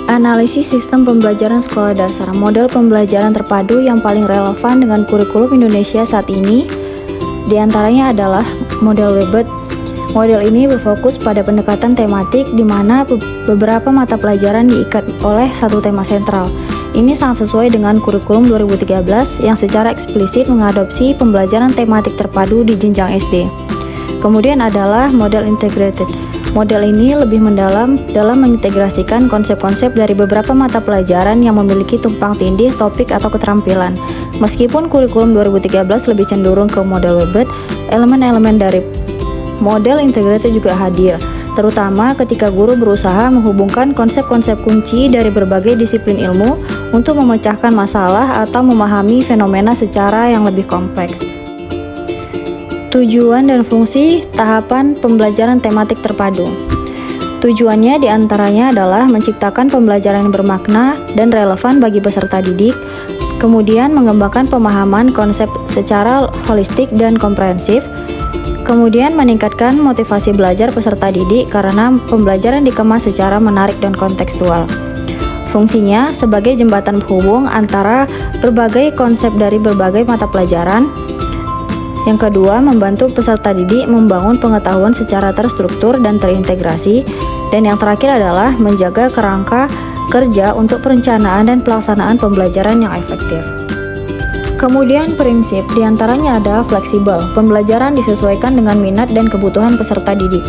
Analisis sistem pembelajaran sekolah dasar, model pembelajaran terpadu yang paling relevan dengan kurikulum Indonesia saat ini diantaranya adalah model Webert. Model ini berfokus pada pendekatan tematik di mana beberapa mata pelajaran diikat oleh satu tema sentral. Ini sangat sesuai dengan kurikulum 2013 yang secara eksplisit mengadopsi pembelajaran tematik terpadu di jenjang SD. Kemudian adalah model integrated. Model ini lebih mendalam dalam mengintegrasikan konsep-konsep dari beberapa mata pelajaran yang memiliki tumpang tindih topik atau keterampilan. Meskipun kurikulum 2013 lebih cenderung ke model Webert, elemen-elemen dari model integrated juga hadir, terutama ketika guru berusaha menghubungkan konsep-konsep kunci dari berbagai disiplin ilmu untuk memecahkan masalah atau memahami fenomena secara yang lebih kompleks. Tujuan dan fungsi tahapan pembelajaran tematik terpadu. Tujuannya diantaranya adalah menciptakan pembelajaran yang bermakna dan relevan bagi peserta didik, kemudian mengembangkan pemahaman konsep secara holistik dan komprehensif, kemudian meningkatkan motivasi belajar peserta didik karena pembelajaran dikemas secara menarik dan kontekstual. Fungsinya sebagai jembatan penghubung antara berbagai konsep dari berbagai mata pelajaran. Yang kedua, membantu peserta didik membangun pengetahuan secara terstruktur dan terintegrasi. Dan yang terakhir adalah menjaga kerangka kerja untuk perencanaan dan pelaksanaan pembelajaran yang efektif. Kemudian prinsip diantaranya ada fleksibel, pembelajaran disesuaikan dengan minat dan kebutuhan peserta didik.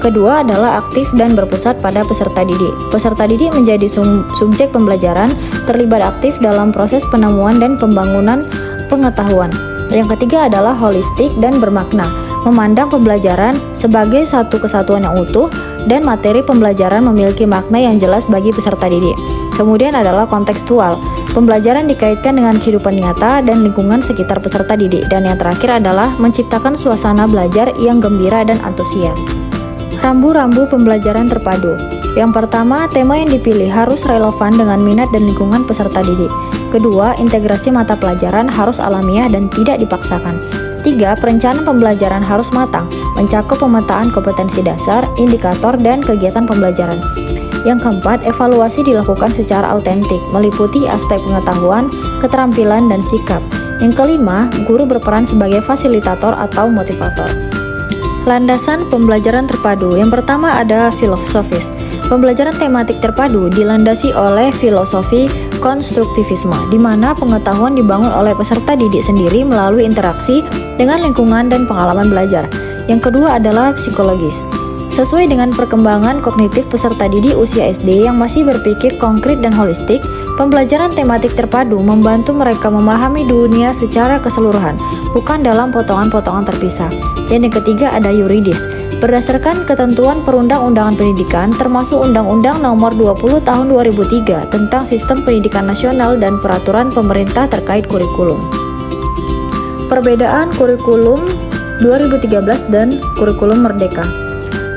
Kedua adalah aktif dan berpusat pada peserta didik. Peserta didik menjadi subjek pembelajaran, terlibat aktif dalam proses penemuan dan pembangunan pengetahuan. Yang ketiga adalah holistik dan bermakna, memandang pembelajaran sebagai satu kesatuan yang utuh dan materi pembelajaran memiliki makna yang jelas bagi peserta didik. Kemudian adalah kontekstual, pembelajaran dikaitkan dengan kehidupan nyata dan lingkungan sekitar peserta didik. Dan yang terakhir adalah menciptakan suasana belajar yang gembira dan antusias. Rambu-rambu pembelajaran terpadu. Yang pertama, tema yang dipilih harus relevan dengan minat dan lingkungan peserta didik. Kedua, integrasi mata pelajaran harus alamiah dan tidak dipaksakan. Tiga, perencanaan pembelajaran harus matang, mencakup pemetaan kompetensi dasar, indikator, dan kegiatan pembelajaran. Yang keempat, evaluasi dilakukan secara autentik, meliputi aspek pengetahuan, keterampilan, dan sikap. Yang kelima, guru berperan sebagai fasilitator atau motivator. Landasan pembelajaran terpadu. Yang pertama ada filosofis. Pembelajaran tematik terpadu dilandasi oleh filosofi konstruktivisme, di mana pengetahuan dibangun oleh peserta didik sendiri melalui interaksi dengan lingkungan dan pengalaman belajar. Yang kedua adalah psikologis. Sesuai dengan perkembangan kognitif peserta didik usia SD yang masih berpikir konkret dan holistik, pembelajaran tematik terpadu membantu mereka memahami dunia secara keseluruhan, bukan dalam potongan-potongan terpisah. Dan yang ketiga ada yuridis. Berdasarkan ketentuan perundang-undangan pendidikan, termasuk Undang-Undang Nomor 20 Tahun 2003 tentang Sistem Pendidikan Nasional dan peraturan pemerintah terkait kurikulum. Perbedaan kurikulum 2013 dan kurikulum Merdeka.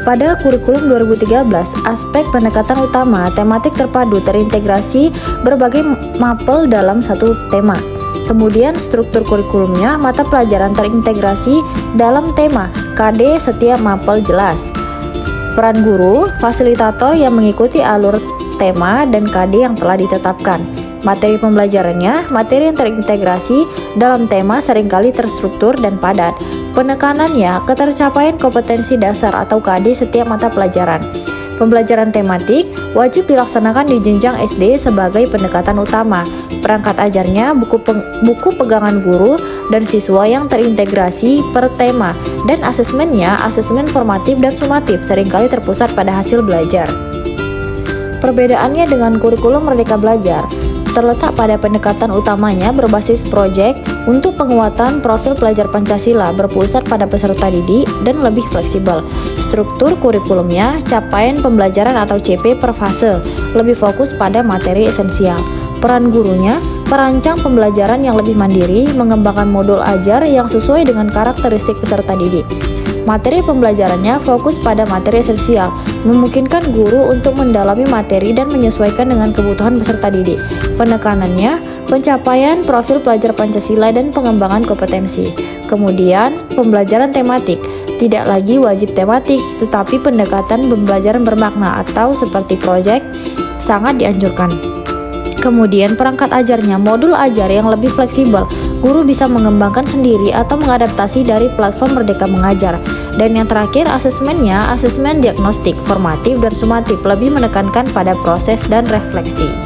Pada kurikulum 2013, aspek pendekatan utama tematik terpadu terintegrasi berbagai mapel dalam satu tema. Kemudian struktur kurikulumnya, mata pelajaran terintegrasi dalam tema, KD setiap mapel jelas. Peran guru, fasilitator yang mengikuti alur tema dan KD yang telah ditetapkan. Materi pembelajarannya, materi yang terintegrasi dalam tema seringkali terstruktur dan padat. Penekanannya, ketercapaian kompetensi dasar atau KD setiap mata pelajaran. Pembelajaran tematik wajib dilaksanakan di jenjang SD sebagai pendekatan utama. Perangkat ajarnya buku pegangan guru dan siswa yang terintegrasi per tema, dan asesmennya asesmen formatif dan sumatif seringkali terpusat pada hasil belajar. Perbedaannya dengan kurikulum Merdeka Belajar terletak pada pendekatan utamanya berbasis proyek untuk penguatan profil pelajar Pancasila, berpusat pada peserta didik dan lebih fleksibel. Struktur kurikulumnya, capaian pembelajaran atau CP per fase, lebih fokus pada materi esensial. Peran gurunya, perancang pembelajaran yang lebih mandiri, mengembangkan modul ajar yang sesuai dengan karakteristik peserta didik. Materi pembelajarannya fokus pada materi esensial, memungkinkan guru untuk mendalami materi dan menyesuaikan dengan kebutuhan peserta didik. Penekanannya, pencapaian profil pelajar Pancasila dan pengembangan kompetensi. Kemudian, pembelajaran tematik, tidak lagi wajib tematik, tetapi pendekatan pembelajaran bermakna atau seperti proyek, sangat dianjurkan. Kemudian perangkat ajarnya, modul ajar yang lebih fleksibel. Guru bisa mengembangkan sendiri atau mengadaptasi dari platform Merdeka Mengajar. Dan yang terakhir, asesmennya, asesmen diagnostik, formatif, dan sumatif, lebih menekankan pada proses dan refleksi.